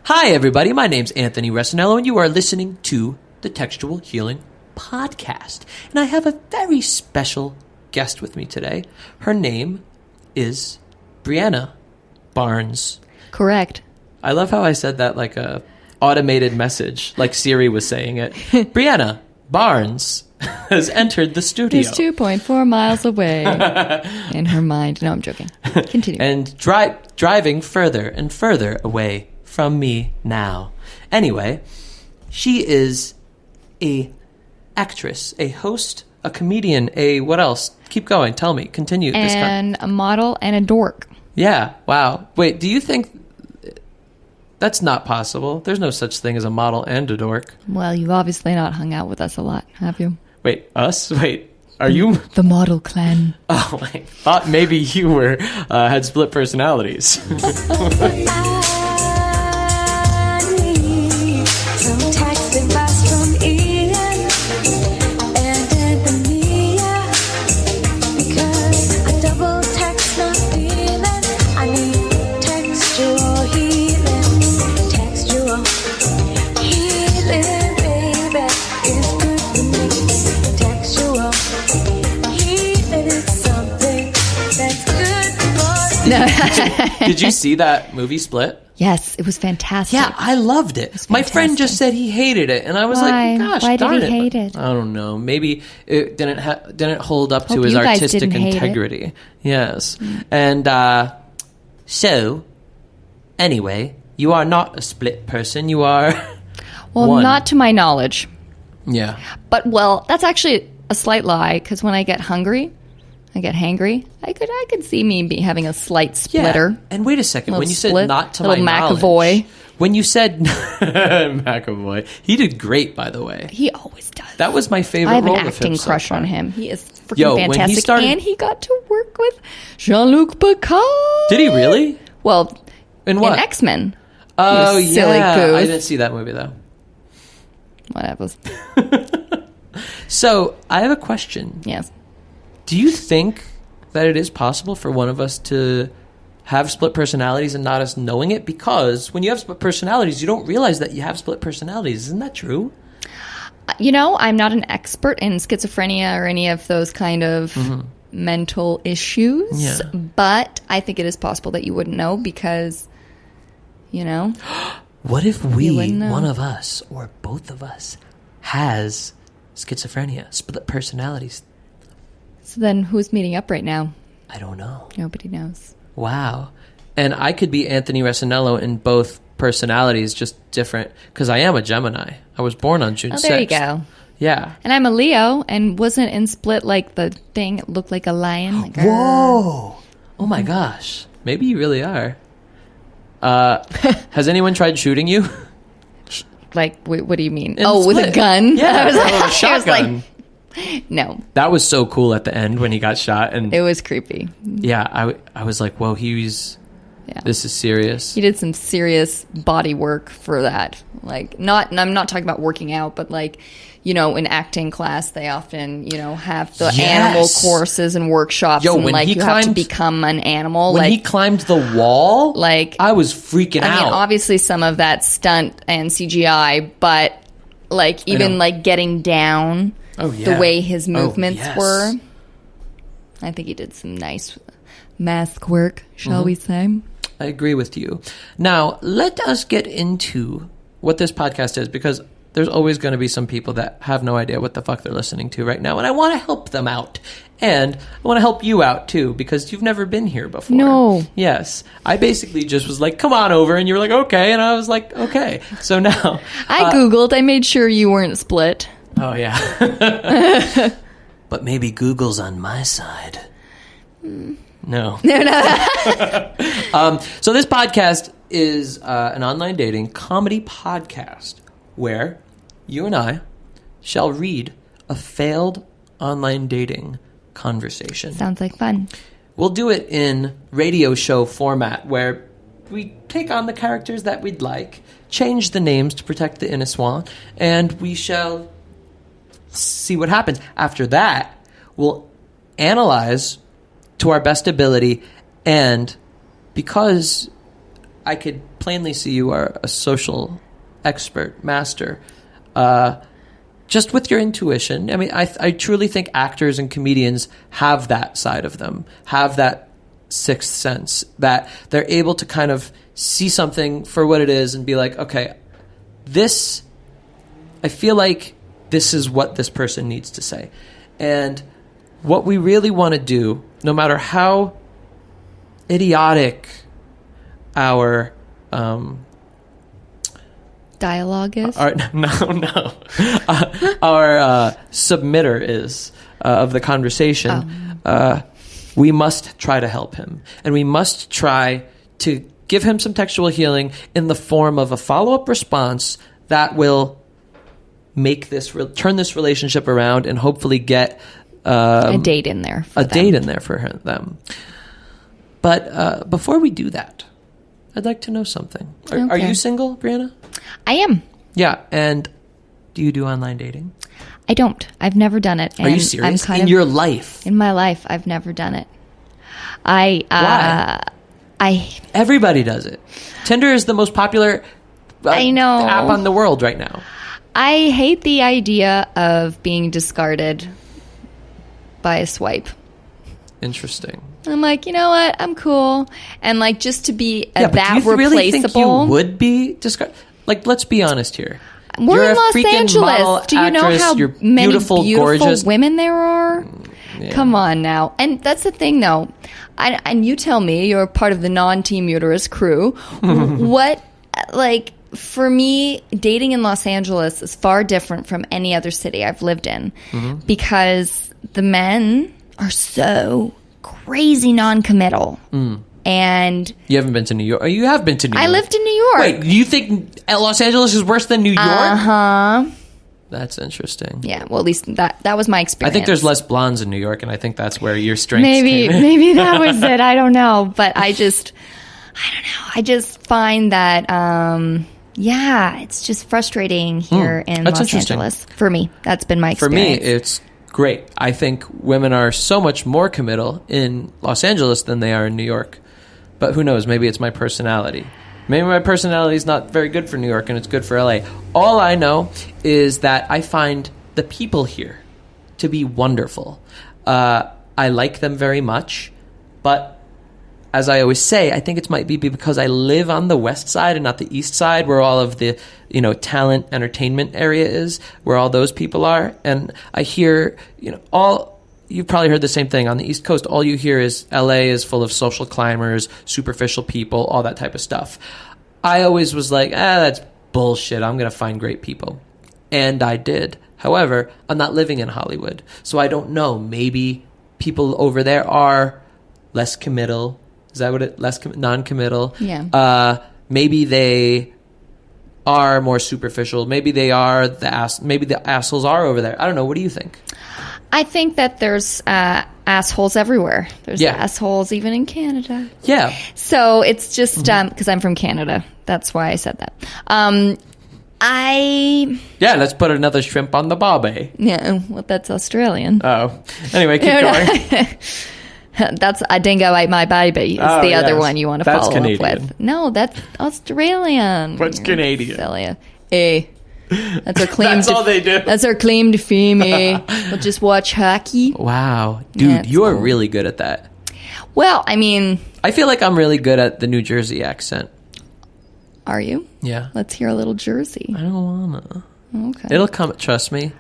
Hi, everybody. My name's Anthony Resinello, and you are listening to the Textual Healing Podcast. And I have a very special guest with me today. Her name is Brianna Barnes. Correct. I love how I said that like a automated message, like Siri was saying it. Brianna Barnes has entered the studio. He's 2.4 miles away in her mind. No, I'm joking. Continue. And driving further and further away from me now. Anyway, she is a actress, a host, a comedian, a what else? Keep going. Tell me. Continue. And a model and a dork. Yeah. Wow. Wait, do you think that's not possible? There's no such thing as a model and a dork. Well, you've obviously not hung out with us a lot, have you? Wait, us? Wait, are you? The model clan. Oh, I thought maybe you were had split personalities. Did you see that movie Split? Yes, it was fantastic. Yeah, I loved it. My friend just said he hated it, and I was like, "Gosh, why darn did he hate it? I don't know. Maybe it didn't hold up to Hope his you guys artistic didn't hate integrity." Yes, and so anyway, you are not a split person. You are Well, one. not to my knowledge. Yeah. But, well, that's actually a slight lie, because when I get hungry, I get hangry. I could see me having a slight splitter. Yeah. And wait a second. When you said split, not to my little knowledge. McAvoy. When you said McAvoy, he did great, by the way. He always does. That was my favorite I have an role of him acting so crush far. on him. He is freaking when he fantastic. started- And he got to work with Jean-Luc Picard. Did he really? Well, In what? in X-Men. Oh, You silly yeah. goose. I didn't see that movie, though. Whatever. So, I have a question. Yes. Do you think that it is possible for one of us to have split personalities and not us knowing it? Because when you have split personalities, you don't realize that you have split personalities. Isn't that true? You know, I'm not an expert in schizophrenia or any of those kind of mental issues. Yeah. But I think it is possible that you wouldn't know because, you know. What if You wouldn't know. one of us, or both of us, has schizophrenia, split personalities? So then who's meeting up right now? I don't know. Nobody knows. Wow. And I could be Anthony Resinello in both personalities, just different, because I am a Gemini. I was born on June 6th. Oh, there you go. Yeah. And I'm a Leo, and wasn't in Split like the thing it looked like a lion? Like, Whoa. Oh my gosh. Maybe you really are. Has anyone tried shooting you? Like, what do you mean? In with a Split. gun? Yeah, I was a like, shotgun. No, That was so cool at the end when he got shot. And it was creepy. yeah, I was like, whoa, Yeah. this is serious. He did some serious body work for that. Like, I'm not talking about working out, but like, you know, in acting class, they often, you know, have the Yes. animal courses and workshops. Yo, and when like, he you have to climbed- become an animal. When like, he climbed the wall, like, I was freaking I out. mean, obviously some of that stunt and CGI, but like even like getting down the way his movements were. I think he did some nice mask work, shall we say. I agree with you. Now, let us get into what this podcast is, because there's always going to be some people that have no idea what the fuck they're listening to right now, and I want to help them out. And I want to help you out, too, because you've never been here before. No. Yes. I basically just was like, come on over, and you were like, okay, and I was like, okay. So now... I Googled. I made sure you weren't split. Oh, yeah. But maybe Google's on my side. No. So this podcast is an online dating comedy podcast where you and I shall read a failed online dating conversation. Sounds like fun. We'll do it in radio show format where we take on the characters that we'd like, change the names to protect the innocent, and we shall see what happens. After that, we'll analyze to our best ability, and because I could plainly see you are a social expert, master. Just with your intuition. I mean, I truly think actors and comedians have that side of them, have that sixth sense, that they're able to kind of see something for what it is and be like, okay, I feel like this is what this person needs to say. And what we really want to do, no matter how idiotic our dialogue is? Our submitter is of the conversation. We must try to help him. And we must try to give him some textual healing in the form of a follow-up response that will make this turn this relationship around and hopefully get a date in there for them. But before we do that, I'd like to know something. Are you single, Brianna? I am. Yeah, and do you do online dating? I don't. I've never done it. Are you serious? Your life? In my life, I've never done it. Why? Everybody does it. Tinder is the most popular app on the world right now. I hate the idea of being discarded by a swipe. Interesting. I'm like, you know what? I'm cool. And like, just to be that do you replaceable. Really think you would be discarded? Like, let's be honest here. We're in Los Angeles. Model, do you know actress, how many beautiful gorgeous women there are? Yeah. Come on now. And that's the thing, though. And you tell me, you're part of the non-Team Uterus crew. What, like, for me, dating in Los Angeles is far different from any other city I've lived in because the men are so crazy non-committal. And you haven't been to New York. Oh, you have been to New York. I lived in New York. Wait, do you think Los Angeles is worse than New York? Uh-huh. That's interesting. Yeah, well, at least that was my experience. I think there's less blondes in New York, and I think that's where your strengths came in. Maybe that was it. I don't know. But I don't know. I just find that, it's just frustrating here in Los Angeles. For me, that's been my experience. For me, it's great. I think women are so much more committal in Los Angeles than they are in New York. But who knows? Maybe it's my personality. Maybe my personality is not very good for New York and it's good for LA. All I know is that I find the people here to be wonderful. I like them very much. But as I always say, I think it might be because I live on the west side and not the east side where all of the, talent entertainment area is, where all those people are. And I hear, you've probably heard the same thing. On the East Coast, all you hear is LA is full of social climbers, superficial people, all that type of stuff. I always was like, that's bullshit. I'm going to find great people. And I did. However, I'm not living in Hollywood. So I don't know. Maybe people over there are less committal. Is that what it? Non-committal? Yeah. Maybe they are more superficial. Maybe they are maybe the assholes are over there. I don't know. What do you think? I think that there's assholes everywhere. There's assholes even in Canada. Yeah. So it's just because I'm from Canada. That's why I said that. Let's put another shrimp on the barbie. Yeah, well, that's Australian. Oh. Anyway, keep going. That's a dingo ate my baby is the other one you want to follow Canadian. up with. No, that's Australian. What's Canadian? Silly. That's our claim. That's all they do. That's our claim to fame. We'll just watch hockey. Wow, dude, you are really good at that. Well, I mean, I feel like I'm really good at the New Jersey accent. Are you? Yeah. Let's hear a little Jersey. I don't wanna. Okay. It'll come. Trust me.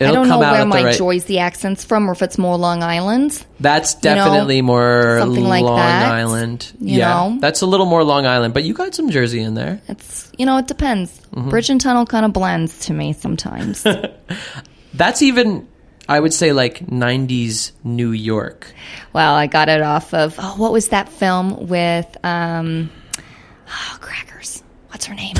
I don't know where my Jersey accent's from, or if it's more Long Island. That's definitely more something like Long that, Island. That's a little more Long Island, but you got some Jersey in there. It's it depends. Bridge and Tunnel kind of blends to me sometimes. That's even, I would say, like 90s New York. Well, I got it off of what was that film with Crackers? What's her name?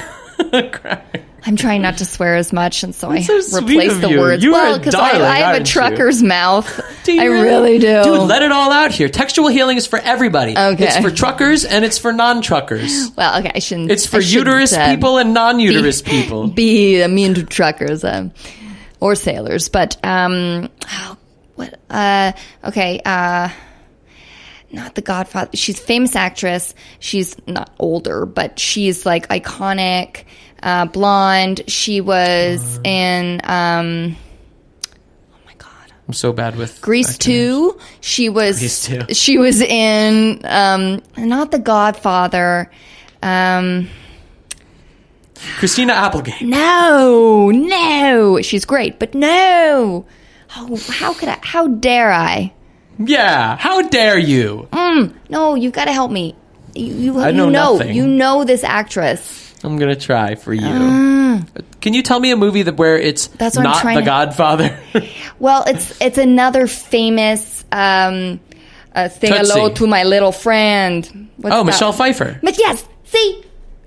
I'm trying not to swear as much, and so I replace the words. Well, because I have a trucker's mouth. I really do. Dude, let it all out here. Textual healing is for everybody. Okay. It's for truckers and it's for non-truckers. Well, okay, I shouldn't. It's for uterus people and non-uterus people. Be mean to truckers or sailors, but okay. not The Godfather. She's a famous actress. She's not older, but she's like iconic, blonde. She was in, oh my God. I'm so bad with Grease 2. She was in, not The Godfather. Christina Applegate. No. She's great, but no. Oh, how dare I? Yeah, how dare you? No, you've got to help me. I know nothing. You know this actress. I'm going to try for you. Can you tell me a movie where it's not The Godfather? Well, it's another famous thing. Tootsie. Hello to my little friend. Michelle Pfeiffer. But yes, see?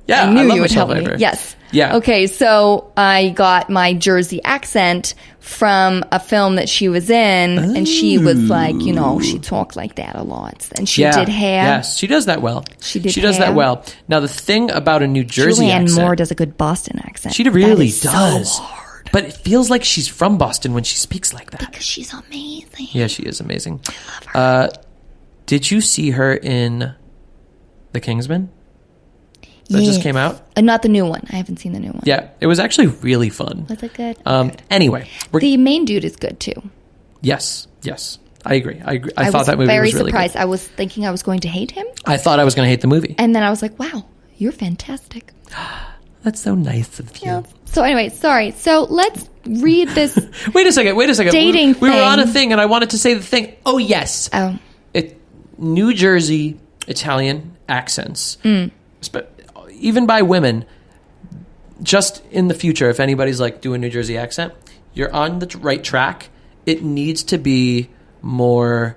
Yeah, I knew love you would Michelle help Pfeiffer. me. Yes. Yeah. Okay, so I got my Jersey accent from a film that she was in, and she was like, she talked like that a lot. And she did hair. Yes, she does that well. She does that well. Now, the thing about a New Jersey accent... Julianne Moore does a good Boston accent. She really does. So hard. But it feels like she's from Boston when she speaks like that. Because she's amazing. Yeah, she is amazing. I love her. Did you see her in The Kingsman? That just came out? Not the new one. I haven't seen the new one. Yeah, it was actually really fun. Was it good? Anyway. The main dude is good, too. Yes. I agree. I thought that movie was really good. I was very surprised. I was thinking I was going to hate him. I thought I was going to hate the movie. And then I was like, wow, you're fantastic. That's so nice of you. Yeah. So anyway, sorry. So let's read this. Wait a second. Dating we were on a thing, and I wanted to say the thing. Oh, yes. Oh. New Jersey Italian accents. Even by women, just in the future, if anybody's like doing New Jersey accent, you're on the right track. It needs to be more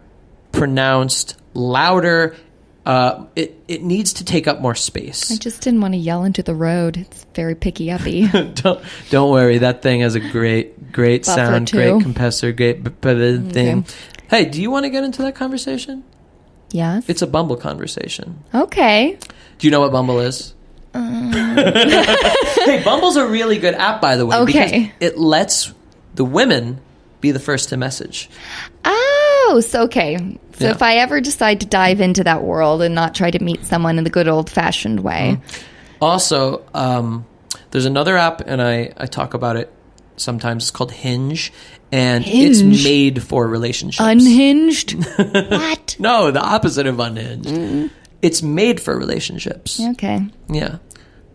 pronounced, louder. It needs to take up more space. I just didn't want to yell into the road. It's very picky-uppy. Don't worry. That thing has a great sound, too. great compressor, great thing. Okay. Hey, do you want to get into that conversation? Yes. It's a Bumble conversation. Okay. Do you know what Bumble is? Hey, Bumble's a really good app, by the way. Okay. Because it lets the women be the first to message. Oh, so okay. So if I ever decide to dive into that world and not try to meet someone in the good old-fashioned way. Also, there's another app, and I talk about it sometimes. It's called Hinge, and it's made for relationships. Unhinged? What? No, the opposite of unhinged. It's made for relationships. Okay. Yeah.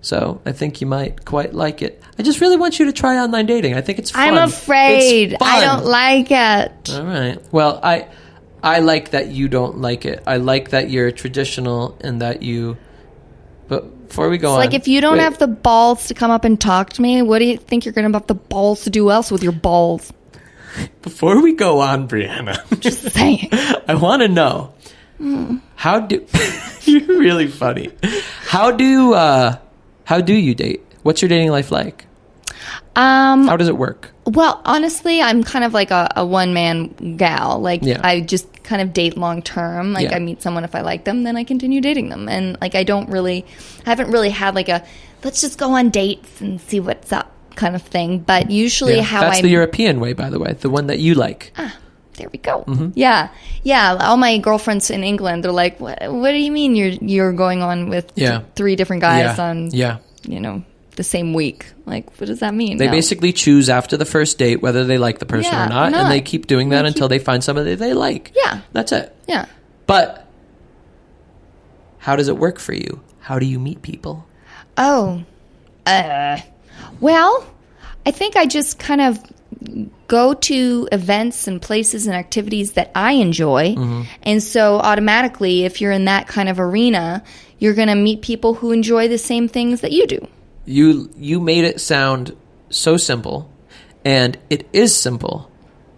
So I think you might quite like it. I just really want you to try online dating. I think it's fun. I'm afraid. It's fun. I don't like it. All right. Well, I like that you don't like it. I like that you're traditional and that you... But before we go on... Like, if you don't have the balls to come up and talk to me, what do you think you're going to have the balls to do else with your balls? Before we go on, Brianna... Just saying. I want to know... How do... You're really funny. How do you date? What's your dating life like? How does it work? Well, honestly, I'm kind of like a one-man gal. Like, I just kind of date long-term. Like, I meet someone, if I like them, then I continue dating them. And, like, I haven't really had, like, a, let's just go on dates and see what's up kind of thing. But usually That's the European way, by the way. The one that you like. There we go. Mm-hmm. Yeah. All my girlfriends in England, they're like, what do you mean you're going on with 3 different guys on, the same week? Like, what does that mean? They basically choose after the first date whether they like the person or not, and they keep doing that until they find somebody they like. Yeah. That's it. Yeah. But how does it work for you? How do you meet people? Oh. Well, I think I just kind of go to events and places and activities that I enjoy. Mm-hmm. And so automatically, if you're in that kind of arena, you're going to meet people who enjoy the same things that you do. You made it sound so simple, and it is simple,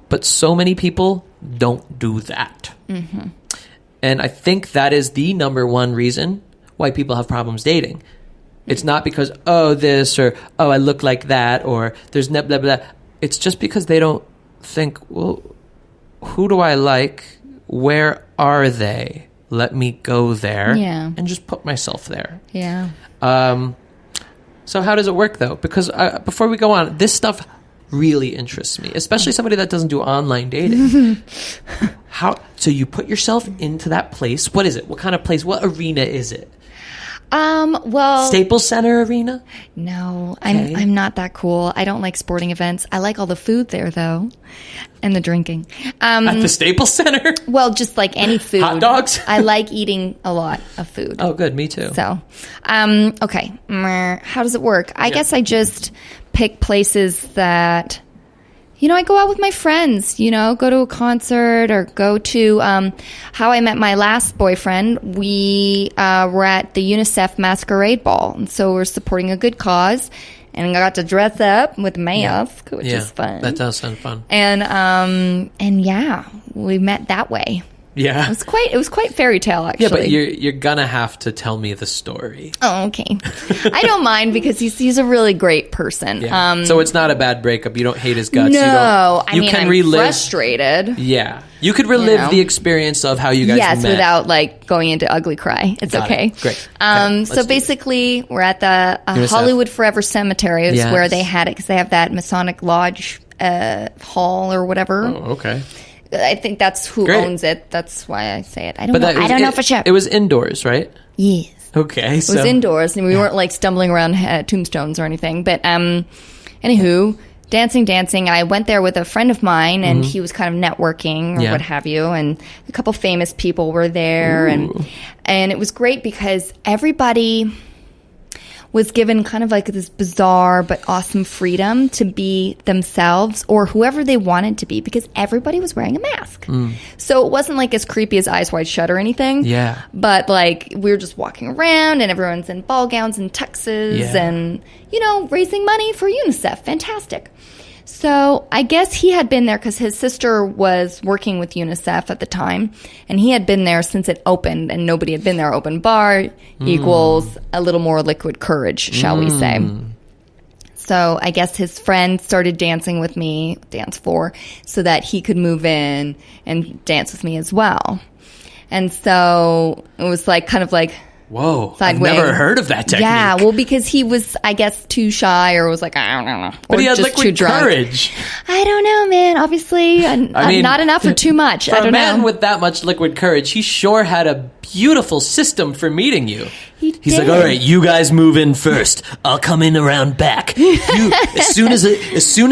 but so many people don't do that. Mm-hmm. And I think that is the number one reason why people have problems dating. It's not because, this, or, I look like that, or there's blah, blah, blah. It's just because they don't think, well, who do I like? Where are they? Let me go there and just put myself there. Yeah. So how does it work, though? Because before we go on, this stuff really interests me, especially somebody that doesn't do online dating. So you put yourself into that place. What is it? What kind of place? What arena is it? Well, Staples Center Arena? No, okay. I'm not that cool. I don't like sporting events. I like all the food there though, and the drinking. At the Staples Center? Well, just like any food. Hot dogs? I like eating a lot of food. Oh, good. Me too. So, okay. How does it work? I guess I just pick places that, I go out with my friends, go to a concert or go to how I met my last boyfriend. We were at the UNICEF Masquerade Ball. And so we're supporting a good cause. And I got to dress up with a mask, which is fun. That does sound fun. And we met that way. Yeah. It was quite fairy tale, actually. Yeah, but you're gonna have to tell me the story. Oh, okay. I don't mind because he's a really great person. Yeah. So it's not a bad breakup. You don't hate his guts. No, I'm relive, frustrated. Yeah. You could relive the experience of how you guys met. Yes, without going into ugly cry. It's okay. Great. So basically, we're at the Hollywood Forever Cemetery is where they had it because they have that Masonic Lodge hall or whatever. Oh, okay. I think that's who owns it. That's why I say it. I don't know for sure. It was indoors, right? Yes. Okay. It was indoors, and we weren't stumbling around tombstones or anything. But anywho, dancing. I went there with a friend of mine, and he was kind of networking or what have you. And a couple famous people were there, and it was great because everybody was given kind of this bizarre but awesome freedom to be themselves or whoever they wanted to be because everybody was wearing a mask. So it wasn't as creepy as Eyes Wide Shut or anything. Yeah. But we were just walking around and everyone's in ball gowns and tuxes and, raising money for UNICEF. Fantastic. So I guess he had been there because his sister was working with UNICEF at the time, and he had been there since it opened, and nobody had been there. Open bar equals a little more liquid courage, shall we say. So I guess his friend started dancing with me, dance floor, so that he could move in and dance with me as well. And so it was whoa, I've never heard of that technique. Yeah, well, because he was, I guess, too shy or was I don't know. But or he had just liquid courage. I don't know, man. Obviously, not enough or too much. For a man with that much liquid courage, he sure had a beautiful system for meeting you. He's like, all right, you guys move in first. I'll come in around back. As soon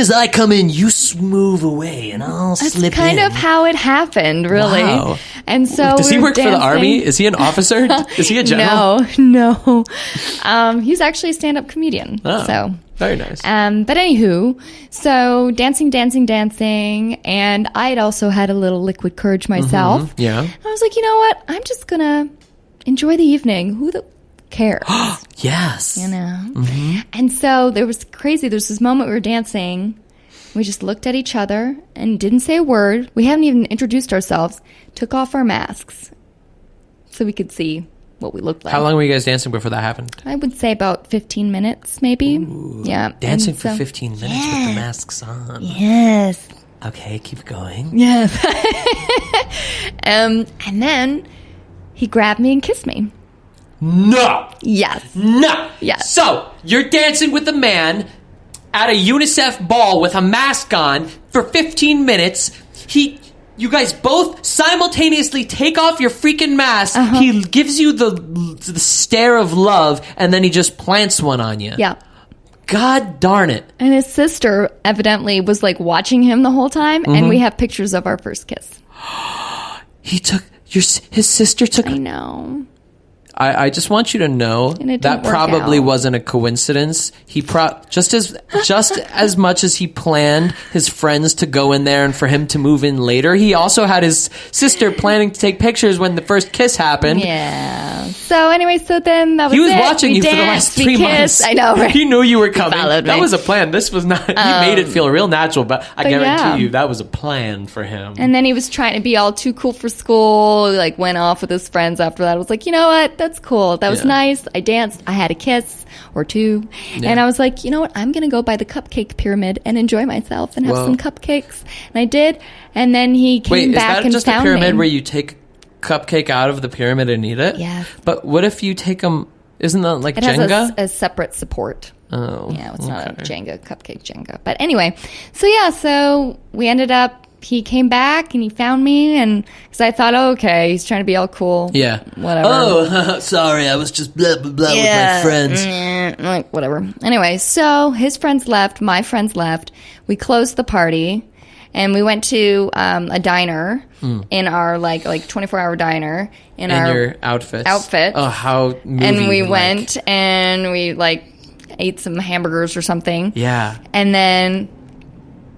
as I come in, you move away, and I'll slip in. That's kind of how it happened, really. Wow. And so does he work for the Army? Is he an officer? Is he a general? No. He's actually a stand-up comedian. Oh, so very nice. But anywho, so dancing, and I had also had a little liquid courage myself. Yeah. I was like, you know what? I'm just gonna enjoy the evening. Who the cares? Yes. And so there was this moment we were dancing. We just looked at each other and didn't say a word. We haven't even introduced ourselves. Took off our masks so we could see what we looked like. How long were you guys dancing before that happened? I would say about 15 minutes, maybe. Ooh, yeah. Dancing for 15 minutes with the masks on. Yes. Okay, keep going. Yes. And then he grabbed me and kissed me. No. Yes. No. Yes. So, you're dancing with a man at a UNICEF ball with a mask on for 15 minutes. You guys both simultaneously take off your freaking mask. He gives you the stare of love, and then he just plants one on you. Yeah. God darn it. And his sister evidently was watching him the whole time, and we have pictures of our first kiss. His sister took... I know. I just want you to know that probably wasn't a coincidence. He just as much as he planned his friends to go in there and for him to move in later, he also had his sister planning to take pictures when the first kiss happened. Yeah. So anyway, then that was it. He was watching you for the last 3 months. I know, right? He knew you were coming. That was a plan. This was not... He made it feel real natural, but I guarantee you that was a plan for him. And then he was trying to be all too cool for school, went off with his friends after that. I was like, you know what? That's cool. That was nice. I danced. I had a kiss or two. Yeah. And I was like, you know what? I'm going to go by the cupcake pyramid and enjoy myself and have some cupcakes. And I did. And then he came back and found me. Wait, is that just a pyramid where you take cupcake out of the pyramid and eat it? Yeah. But what if you take them... Isn't that like Jenga? It has a separate support. Oh. Yeah, it's not a cupcake Jenga. But anyway, so we ended up he came back and he found me, and because I thought, oh, okay, he's trying to be all cool. Yeah. Whatever. Oh, sorry, I was just blah, blah, blah with my friends. Like, whatever. Anyway, so his friends left, my friends left. We closed the party, and we went to a diner in our, like 24-hour diner. In our your outfits. Oh, how movie. And we went, and we, ate some hamburgers or something. Yeah. And then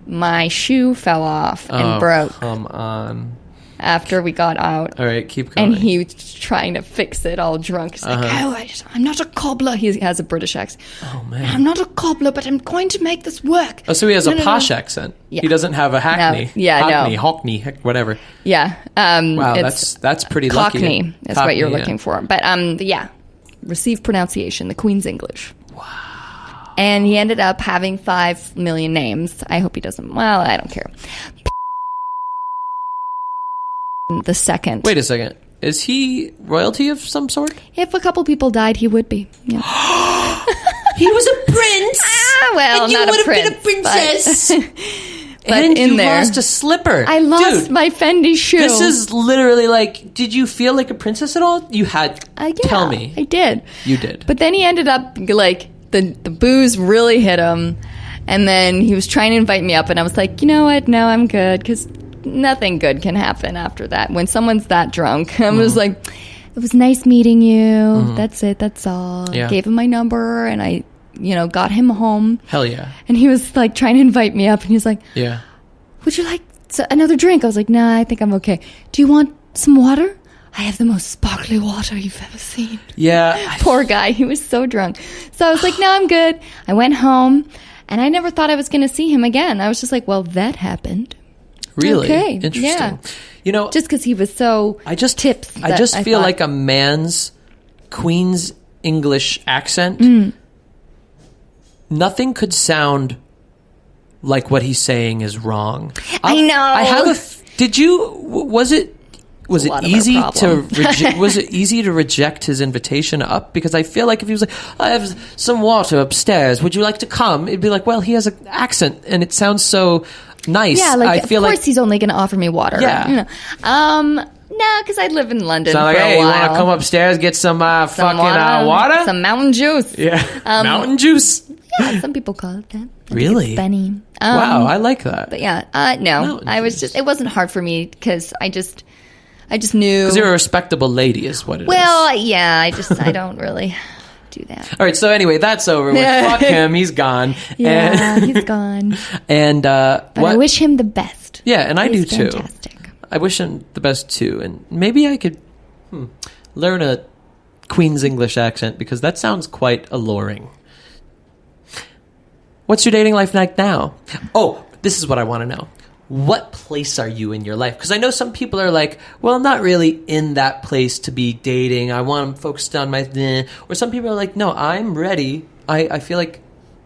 my shoe fell off and broke. Come on. After we got out. All right, keep going. And he was trying to fix it all drunk. He's like, I'm not a cobbler. He has a British accent. Oh, man. I'm not a cobbler, but I'm going to make this work. Oh, so he has a posh accent. Yeah. He doesn't have a Hackney. No. Yeah, Hockney, whatever. Yeah. Wow, that's pretty lucky. Cockney is what you're looking for. But, yeah. Received pronunciation, the Queen's English. Wow. And he ended up having 5 million names. I hope he doesn't. Well, I don't care. The second. Wait a second. Is he royalty of some sort? If a couple people died, he would be. Yeah. He was a prince. Well, and you not would a prince, have been a princess. But and in you there, lost a slipper. I lost Dude, my Fendi shoe. This is literally like, did you feel like a princess at all? You had. Tell me. I did. You did. But then he ended up the booze really hit him, and then he was trying to invite me up, and I was like, you know what? No, I'm good, because nothing good can happen after that. When someone's that drunk, I was like, it was nice meeting you. That's it. That's all. Yeah. Gave him my number, and I, got him home. Hell yeah. And he was trying to invite me up, and he was like, yeah. Would you like another drink? I was like, nah, I think I'm okay. Do you want some water? I have the most sparkly water you've ever seen. Yeah. Poor guy. He was so drunk. So I was like, no, I'm good. I went home, and I never thought I was going to see him again. I was just like, well, that happened. Really? Okay. Interesting. Yeah. Just because he was so I just feel like a man's Queen's English accent, nothing could sound like what he's saying is wrong. I know. Was it easy to reject his invitation up? Because I feel like if he was like, I have some water upstairs, would you like to come? It'd be like, well, he has an accent and it sounds so nice. Yeah, of course he's only going to offer me water. Yeah. No, because I live in London for like, a hey, while. you want to come upstairs, get some fucking water? Some mountain juice. Yeah. Mountain juice? Yeah, some people call it that. Really? It's Benny. Wow, I like that. But yeah, no. It wasn't hard for me because I just knew. Because you're a respectable lady is what it is. Well, yeah, I don't really do that. All right, so anyway, that's over with. Fuck him, he's gone. Yeah, he's gone. And but I wish him the best. Yeah, and I do too. Fantastic. I wish him the best too, and maybe I could learn a Queen's English accent because that sounds quite alluring. What's your dating life like now? Oh, this is what I want to know. What place are you in your life? Because I know some people are like, well, I'm not really in that place to be dating. I want to focus on my... Or some people are like, no, I'm ready. I feel like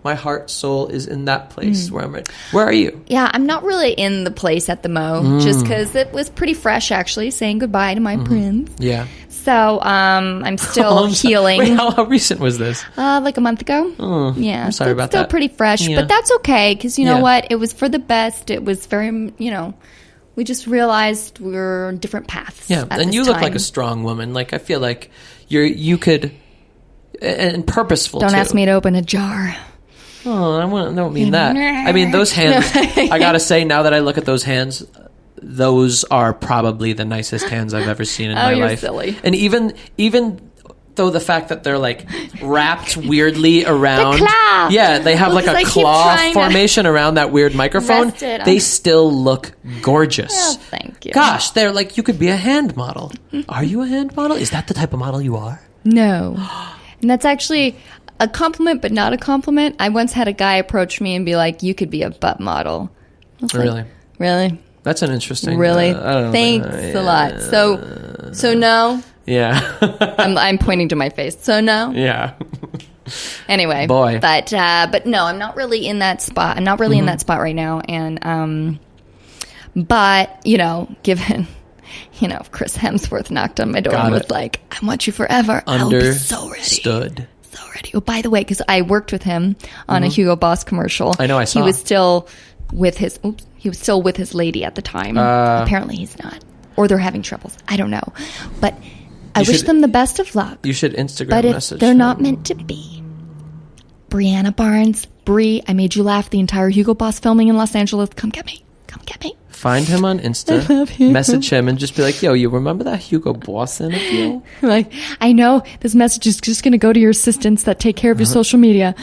my heart, soul is in that place where I'm ready. Where are you? Yeah, I'm not really in the place at the Mo, just because it was pretty fresh, actually, saying goodbye to my prince. Yeah. So I'm still healing. Wait, how recent was this? Like a month ago. Oh, yeah, I'm sorry about that. Still pretty fresh, but that's okay because you know what? It was for the best. It was very, we just realized we were on different paths. Yeah, and you look like a strong woman. Like I feel like you could, and purposeful. Don't too. Ask me to open a jar. Oh, I don't mean that. I mean those hands. I gotta say, now that I look at those hands. Those are probably the nicest hands I've ever seen in my you're life. Silly. And even though the fact that they're like wrapped weirdly around, the claw. Yeah, they have like a claw formation around that weird microphone. They still look gorgeous. Oh, thank you. Gosh, they're like you could be a hand model. Are you a hand model? Is that the type of model you are? No, and that's actually a compliment, but not a compliment. I once had a guy approach me and be like, "You could be a butt model." Really? Really? That's an interesting. Really? Thanks a lot. So no. Yeah. I'm pointing to my face. So no. Yeah. Anyway, boy. But no, I'm not really in that spot. I'm not really in that spot right now. And but given if Chris Hemsworth knocked on my door and was like, "I want you forever," I'll be so ready. Understood. So ready. Oh, by the way, because I worked with him on a Hugo Boss commercial. I know. I saw. He was still with his lady at the time. Apparently he's not. Or they're having troubles. I don't know. But I wish them the best of luck. You should Instagram but message they're not meant to be. Brianna Barnes, Brie, I made you laugh the entire Hugo Boss filming in Los Angeles. Come get me. Come get me. Find him on Insta. I love him. Message him and just be like, yo, you remember that Hugo Boss interview? Like, I know this message is just going to go to your assistants that take care of your social media.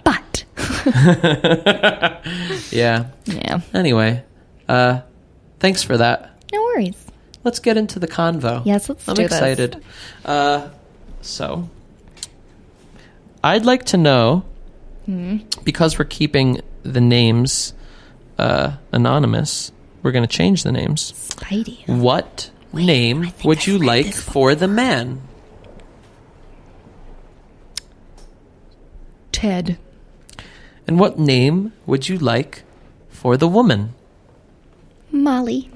But. Yeah. Anyway, thanks for that. No worries. Let's get into the convo. Yes, let's do this. I'm excited. So, I'd like to know, because we're keeping the names anonymous, we're going to change the names. Spidey. What name would you like for the man? Ted. And what name would you like for the woman? Molly.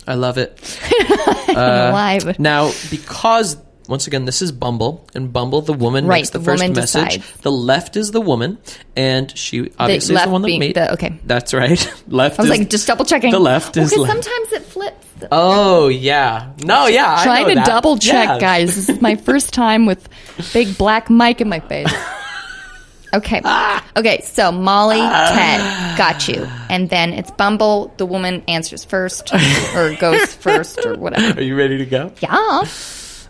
I love it. I don't know why, but... Now, because, once again, this is Bumble, and Bumble, the woman makes the first message. Decides. The left is the woman, and she obviously is the one that made... Okay. That's right. Left I was like, just double checking. The left is... Because sometimes it flips. Oh, yeah. No, yeah, I Trying know to that. double check, guys. This is my first time with big black mic in my face. Okay. Okay, so Molly, Ted, got you. And then it's Bumble. The woman answers first or goes first or whatever. Are you ready to go? Yeah.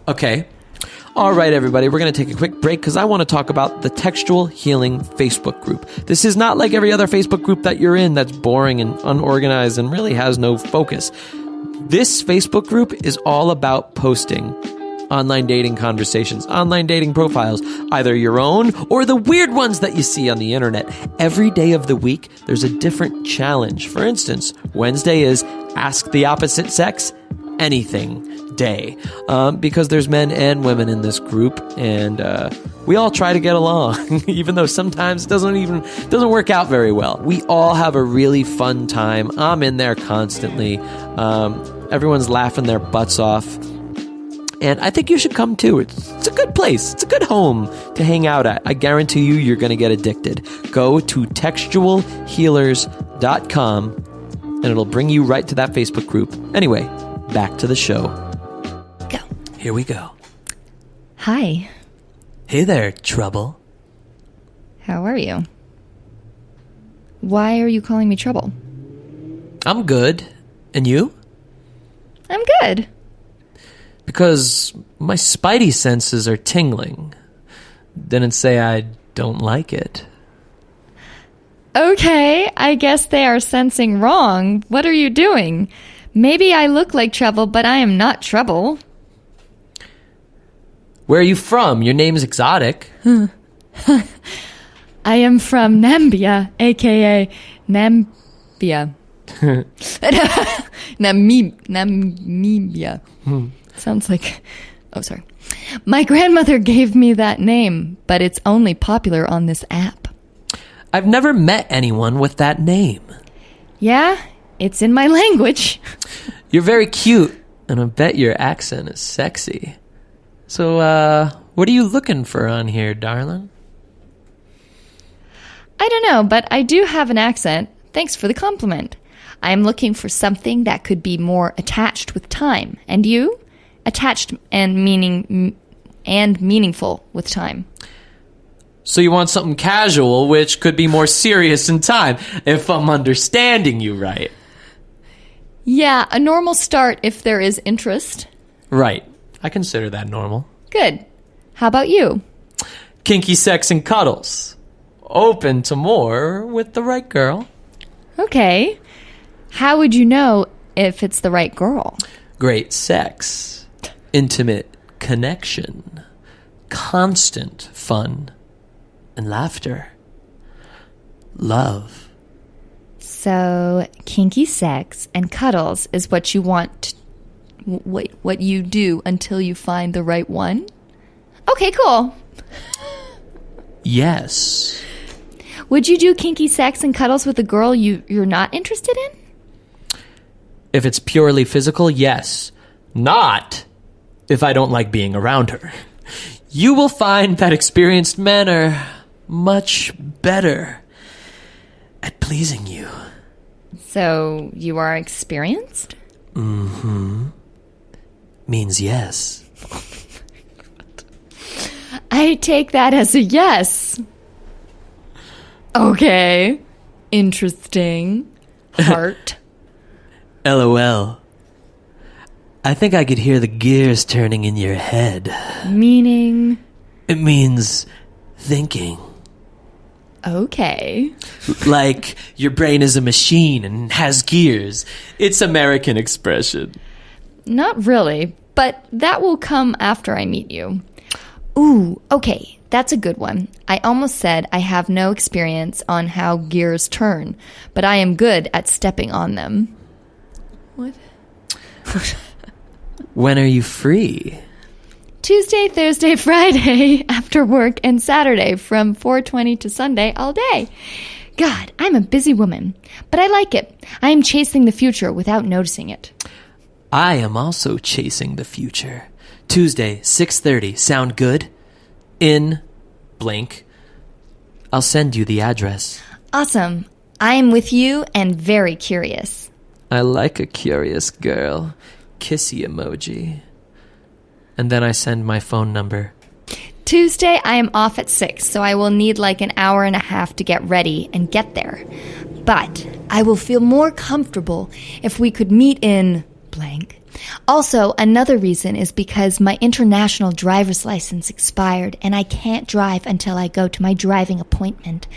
Okay. All right, everybody. We're going to take a quick break because I want to talk about the Textual Healing Facebook group. This is not like every other Facebook group that you're in that's boring and unorganized and really has no focus. This Facebook group is all about posting online dating conversations, online dating profiles, either your own or the weird ones that you see on the internet. Every day of the week, there's a different challenge. For instance, Wednesday is Ask the Opposite Sex Anything Day, because there's men and women in this group, and we all try to get along, even though sometimes it doesn't work out very well. We all have a really fun time. I'm in there constantly. Everyone's laughing their butts off. And I think you should come too. It's a good place. It's a good home to hang out at. I guarantee you're going to get addicted. Go to textualhealers.com and it'll bring you right to that Facebook group. Anyway, back to the show. Go. Here we go. Hi. Hey there, Trouble. How are you? Why are you calling me Trouble? I'm good. And you? I'm good. Because my spidey senses are tingling. Didn't say I don't like it. Okay, I guess they are sensing wrong. What are you doing? Maybe I look like trouble, but I am not trouble. Where are you from? Your name's exotic. I am from Nambia, a.k.a. Nambia. Namibia. Sounds like... Oh, sorry. My grandmother gave me that name, but it's only popular on this app. I've never met anyone with that name. Yeah, it's in my language. You're very cute, and I bet your accent is sexy. So, what are you looking for on here, darling? I don't know, but I do have an accent. Thanks for the compliment. I am looking for something that could be more attached with time. And you? Attached and meaningful with time. So you want something casual, which could be more serious in time, if I'm understanding you right. Yeah, a normal start if there is interest. Right. I consider that normal. Good. How about you? Kinky sex and cuddles. Open to more with the right girl. Okay. How would you know if it's the right girl? Great sex. Intimate connection. Constant fun. And laughter. Love. So, kinky sex and cuddles is what you want, what you do until you find the right one? Okay, cool. Yes. Would you do kinky sex and cuddles with a girl you're not interested in? If it's purely physical, yes. Not if I don't like being around her. You will find that experienced men are much better at pleasing you. So you are experienced? Mm-hmm. Means yes. I take that as a yes. Okay. Interesting. Heart. LOL. I think I could hear the gears turning in your head. Meaning? It means thinking. Okay. Like your brain is a machine and has gears. It's American expression. Not really, but that will come after I meet you. Ooh, okay. That's a good one. I almost said I have no experience on how gears turn, but I am good at stepping on them. What? When are you free? Tuesday, Thursday, Friday after work, and Saturday from 4:20 to Sunday all day. God, I'm a busy woman, but I like it. I am chasing the future without noticing it. I am also chasing the future. Tuesday, 6:30. Sound good? In blank. I'll send you the address. Awesome. I am with you and very curious. I like a curious girl. Kissy emoji. And then I send my phone number. Tuesday, I am off at 6, so I will need like an hour and a half to get ready and get there. But I will feel more comfortable if we could meet in blank. Also, another reason is because my international driver's license expired and I can't drive until I go to my driving appointment.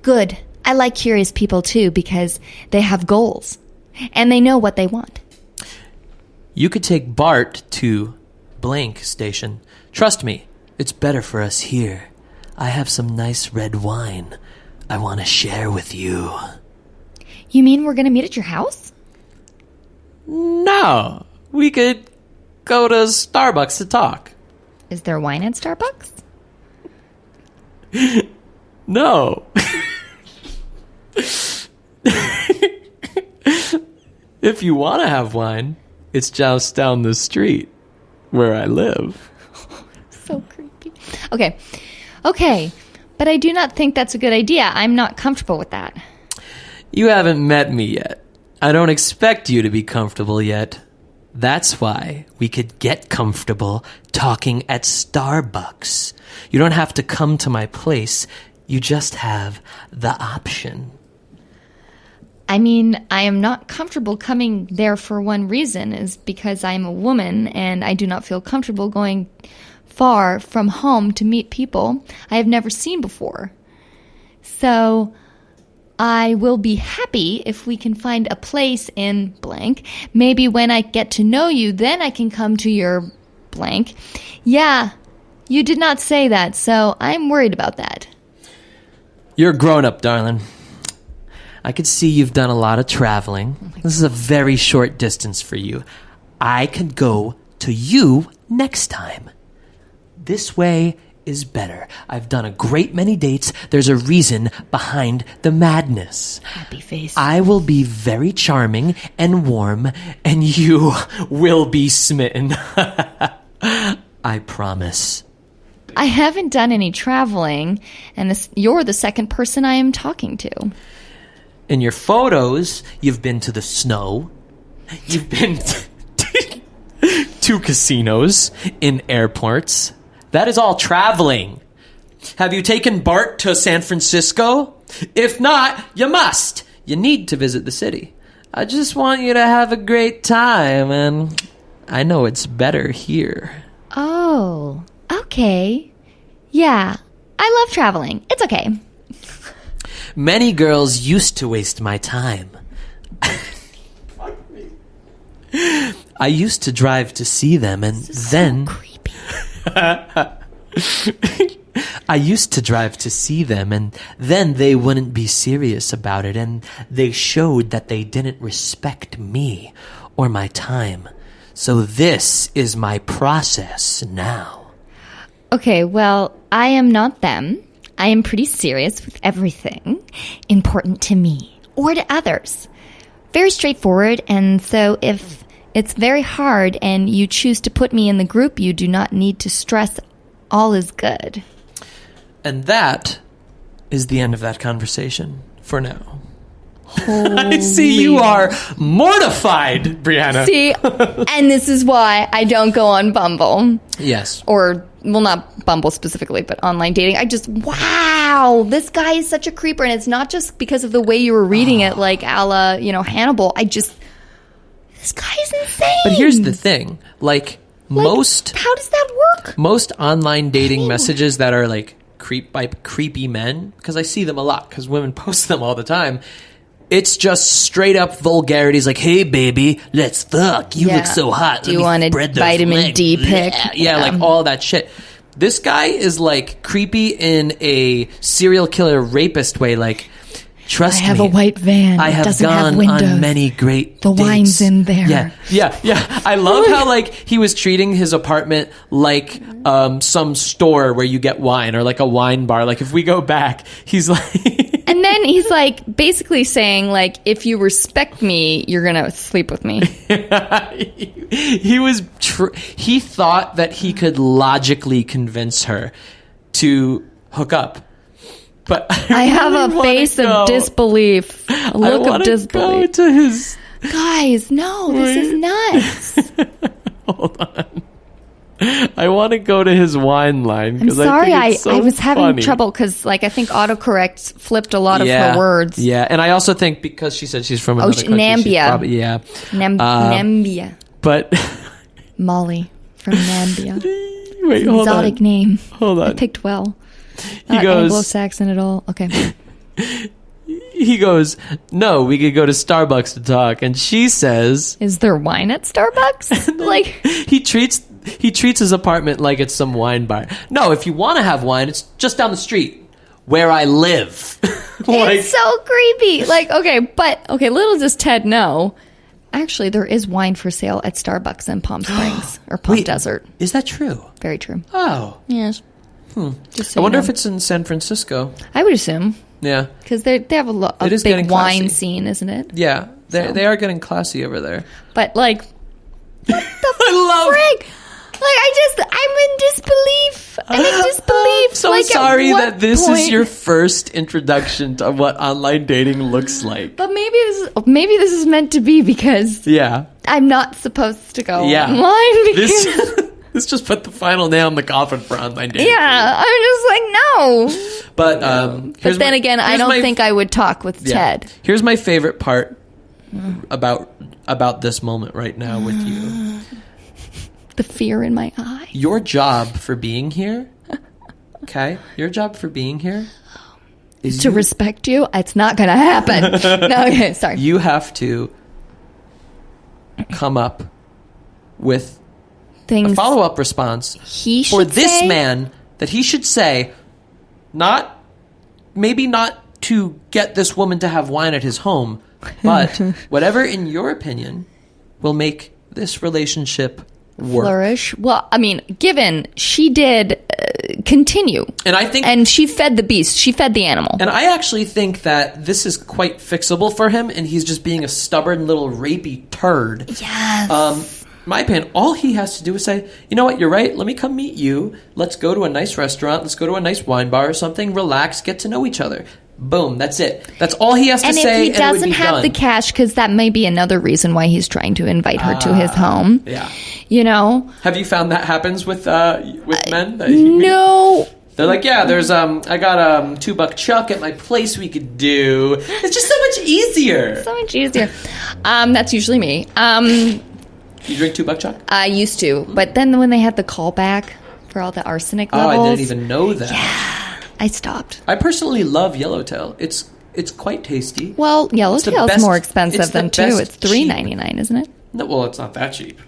Good. I like curious people too because they have goals and they know what they want. You could take Bart to blank station. Trust me, it's better for us here. I have some nice red wine I want to share with you. You mean we're going to meet at your house? No, we could go to Starbucks to talk. Is there wine at Starbucks? No. If you want to have wine, it's just down the street where I live. So creepy. Okay, but I do not think that's a good idea. I'm not comfortable with that. You haven't met me yet. I don't expect you to be comfortable yet. That's why we could get comfortable talking at Starbucks. You don't have to come to my place. You just have the option. I mean, I am not comfortable coming there for one reason, is because I am a woman and I do not feel comfortable going far from home to meet people I have never seen before. So I will be happy if we can find a place in blank. Maybe when I get to know you, then I can come to your blank. Yeah, you did not say that, so I'm worried about that. You're a grown-up, darling. I could see you've done a lot of traveling. This is a very short distance for you. I can go to you next time. This way is better. I've done a great many dates. There's a reason behind the madness. Happy face. I will be very charming and warm, and you will be smitten. I promise. I haven't done any traveling, and you're the second person I am talking to. In your photos, you've been to the snow. You've been to casinos, in airports. That is all traveling. Have you taken Bart to San Francisco? If not, you must. You need to visit the city. I just want you to have a great time, and I know it's better here. Oh, okay. Yeah, I love traveling. It's okay. Many girls used to waste my time. I used to drive to see them, and then... So creepy. I used to drive to see them, and then they wouldn't be serious about it, and they showed that they didn't respect me or my time. So this is my process now. Okay, well, I am not them. I am pretty serious with everything important to me or to others. Very straightforward, and so if it's very hard and you choose to put me in the group, you do not need to stress. All is good. And that is the end of that conversation for now. I see you are mortified, Brianna. See, and this is why I don't go on Bumble. Yes. Or, well, not Bumble specifically, but online dating. Wow, this guy is such a creeper. And it's not just because of the way you were reading it, like a la, Hannibal. This guy is insane. But here's the thing. How does that work? Most online dating messages that are creepy men, because I see them a lot, because women post them all the time. It's just straight up vulgarities like, hey, baby, let's fuck. You look so hot. Do you want a vitamin D pic? Yeah, all that shit. This guy is creepy in a serial killer rapist way. Trust me. I have a white van. I have gone on many great dates. Wine's in there. Yeah. I love how he was treating his apartment like some store where you get wine, or like a wine bar. If we go back, he's and then he's basically saying if you respect me, you're gonna sleep with me. He thought that he could logically convince her to hook up. But I have a face of disbelief, a look of disbelief. Go to his... Guys, no, this is nuts. Hold on. I want to go to his wine line. I'm sorry, I was having trouble because I think autocorrect flipped a lot of her words. Yeah, and I also think because she said she's from another country. Nambia. Probably, Nambia. But... Molly from Nambia. Wait, hold on. Exotic name. Hold on. I picked well. He Not goes, Anglo-Saxon at all. Okay. He goes, no, we could go to Starbucks to talk. And she says... Is there wine at Starbucks? He treats his apartment like it's some wine bar. No, if you want to have wine, it's just down the street where I live. It's so creepy. Little does Ted know. Actually, there is wine for sale at Starbucks in Palm Springs or Palm Desert. Is that true? Very true. Oh. Yes. I wonder if it's in San Francisco. I would assume. Yeah. Because they have a big wine scene, isn't it? Yeah. They are getting classy over there. But, what the frig? I'm in disbelief. I'm so sorry that this is your first introduction to what online dating looks like. But maybe this is meant to be because I'm not supposed to go online because... This just put the final nail in the coffin for online dating. Yeah, I'm just no. But then again, I don't think I would talk with Ted. Here's my favorite part about this moment right now with you. The fear in my eye. Your job for being here, okay? Your job for being here is to respect you. It's not going to happen. No, okay, sorry. You have to come up with a follow-up response for this man that he should say, maybe not to get this woman to have wine at his home, but whatever, in your opinion, will make this relationship work. Flourish. Well, given she did continue, and she fed the beast, she fed the animal, and I actually think that this is quite fixable for him, and he's just being a stubborn little rapey turd. Yes. My opinion, all he has to do is say, you know what, you're right, let me come meet you, let's go to a nice restaurant, let's go to a nice wine bar or something, relax, get to know each other. Boom, that's it. That's all he has to say, and if he doesn't have the cash, because that may be another reason why he's trying to invite her to his home. Yeah. Have you found that happens with men? No. They're like, yeah, there's I got a $2 chuck at my place we could do. It's just so much easier. So much easier. That's usually me. You drink $2 chuck? I used to, but then when they had the callback for all the arsenic levels, I didn't even know that. Yeah, I stopped. I personally love Yellowtail. It's quite tasty. Well, Yellowtail's more expensive than $2. It's $3.99, isn't it? No, well, it's not that cheap.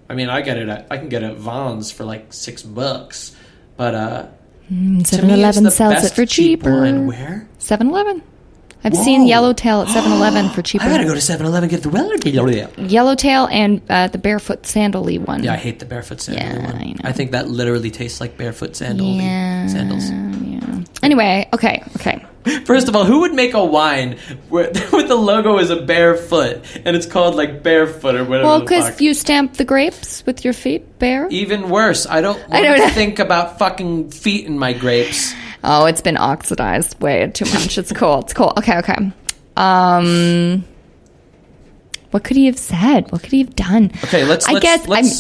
I can get it at Vaughn's for $6, but 7-Eleven sells it for cheaper. Wine. Where? 7-Eleven. I've seen Yellowtail at 7-Eleven for cheaper. I gotta go to 7-Eleven and get the Yellowtail and the barefoot sandal-y one. Yeah, I hate the barefoot sandal one. I know. I think that literally tastes like barefoot sandals. Yeah. Anyway, okay. First of all, who would make a wine where the logo is a bare foot and it's called barefoot or whatever? Well, because you stamp the grapes with your feet bare. Even worse, I don't want to think about fucking feet in my grapes. Oh, it's been oxidized way too much. It's cool. Okay. What could he have said? What could he have done? Okay,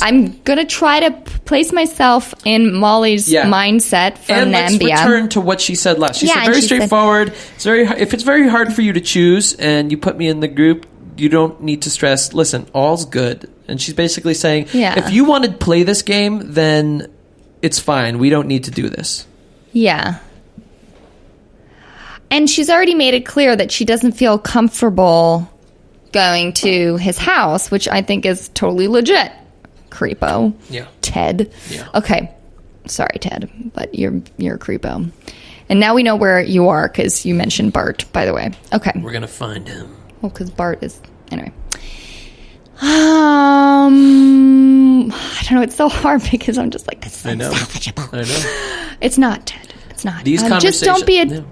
I'm gonna try to place myself in Molly's mindset from and Nambia. Let's return to what she said last. She said very straightforward. If it's very hard for you to choose, and you put me in the group, you don't need to stress. Listen, all's good. And she's basically saying, if you want to play this game, then it's fine. We don't need to do this. Yeah. And she's already made it clear that she doesn't feel comfortable going to his house, which I think is totally legit. Creepo. Yeah. Ted. Yeah. Okay. Sorry, Ted, but you're a creepo. And now we know where you are because you mentioned Bart, by the way. Okay. We're going to find him. Well, because Bart is... Anyway. I don't know. It's so hard because I'm just like, this is unsalvageable. I know. It's not, Ted. It's not. These conversations... Just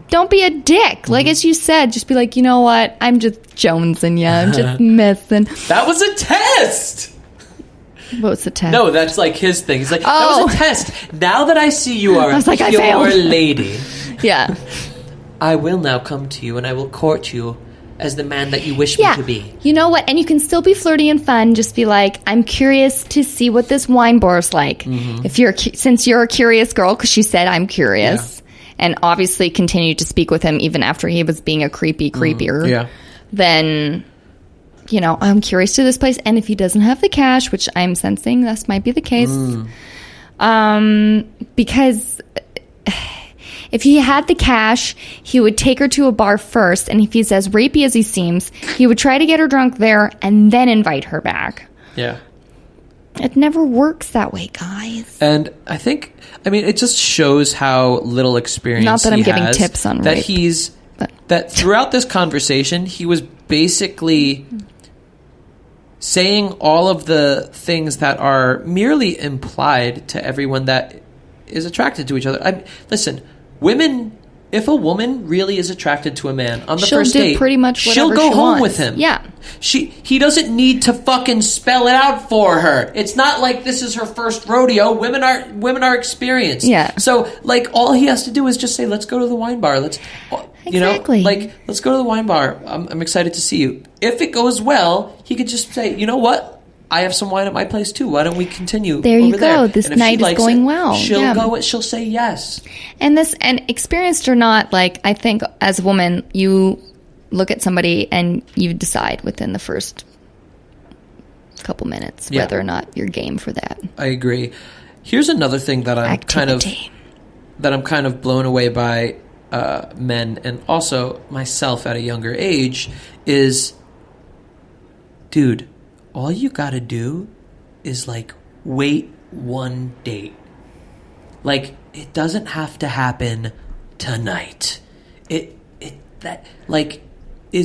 don't be a dick. Mm-hmm. Like, as you said, just be like, you know what? I'm just jonesing you. I'm just missing. That was a test! What was the test? No, that's like his thing. He's like, that was a test. Now that I see you are a pure lady. Yeah. I will now come to you and I will court you as the man that you wish me to be. You know what? And you can still be flirty and fun. Just be like, I'm curious to see what this wine bar's like. Mm-hmm. Since you're a curious girl, because she said I'm curious, and obviously continued to speak with him even after he was being a creepier. Then, you know, I'm curious to this place. And if he doesn't have the cash, which I'm sensing this might be the case, because if he had the cash, he would take her to a bar first, and if he's as rapey as he seems, he would try to get her drunk there and then invite her back. Yeah. It never works that way, guys. And I mean, it just shows how little experience he has. Not that I'm giving tips on rape. That throughout this conversation, he was basically saying all of the things that are merely implied to everyone that is attracted to each other. Listen, women, if a woman really is attracted to a man on the first date, pretty much she'll go home with him. Yeah. He doesn't need to fucking spell it out for her. It's not like this is her first rodeo. Women are experienced. Yeah. So, like, all he has to do is just say, let's go to the wine bar. Let's go to the wine bar. I'm excited to see you. If it goes well, he could just say, you know what? I have some wine at my place too. Why don't we continue? There you go. This night is going well. She'll go. She'll say yes. And experienced or not, like, I think as a woman, you look at somebody and you decide within the first couple minutes whether or not you're game for that. I agree. Here's another thing that I'm kind of blown away by men and also myself at a younger age is, dude, all you gotta do is, like, wait one date. Like, it doesn't have to happen tonight. Is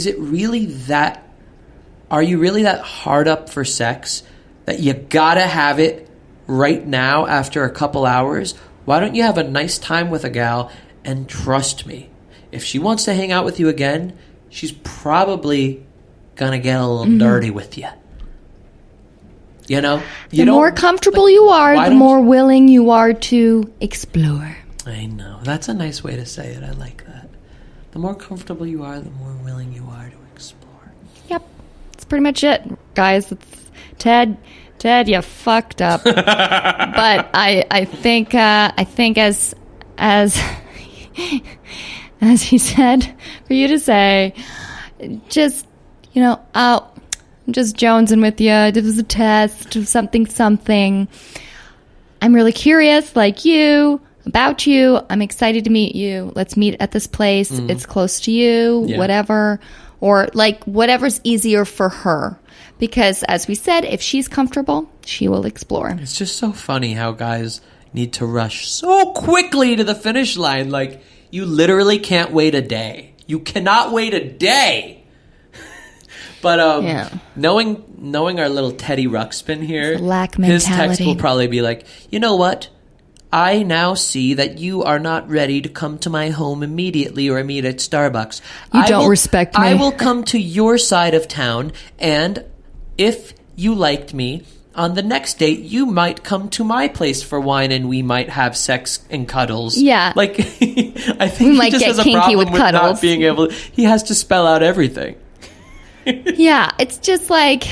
it really that... Are you really that hard up for sex that you gotta have it right now after a couple hours? Why don't you have a nice time with a gal, and trust me, if she wants to hang out with you again, she's probably gonna get a little dirty with you. You know? The more comfortable you are, the more willing you are to explore. I know. That's a nice way to say it. I like that. The more comfortable you are, the more willing you are to explore. Yep. That's pretty much it, guys. It's Ted, you fucked up. But I think as he said, for you to say, just, you know, I'm just jonesing with you. It was a test of something. I'm really curious, like you, about you. I'm excited to meet you. Let's meet at this place. It's close to you, whatever. Or, like, whatever's easier for her. Because, as we said, if she's comfortable, she will explore. It's just so funny how guys need to rush so quickly to the finish line. Like, you literally can't wait a day. You cannot wait a day. But knowing our little Teddy Ruxpin here, his text will probably be like, you know what? I now see that you are not ready to come to my home immediately or meet at Starbucks. You don't respect me. I will come to your side of town, and if you liked me, on the next date, you might come to my place for wine and we might have sex and cuddles. Yeah. Like, I think he just has a problem with not being able to, he has to spell out everything. Yeah, it's just like,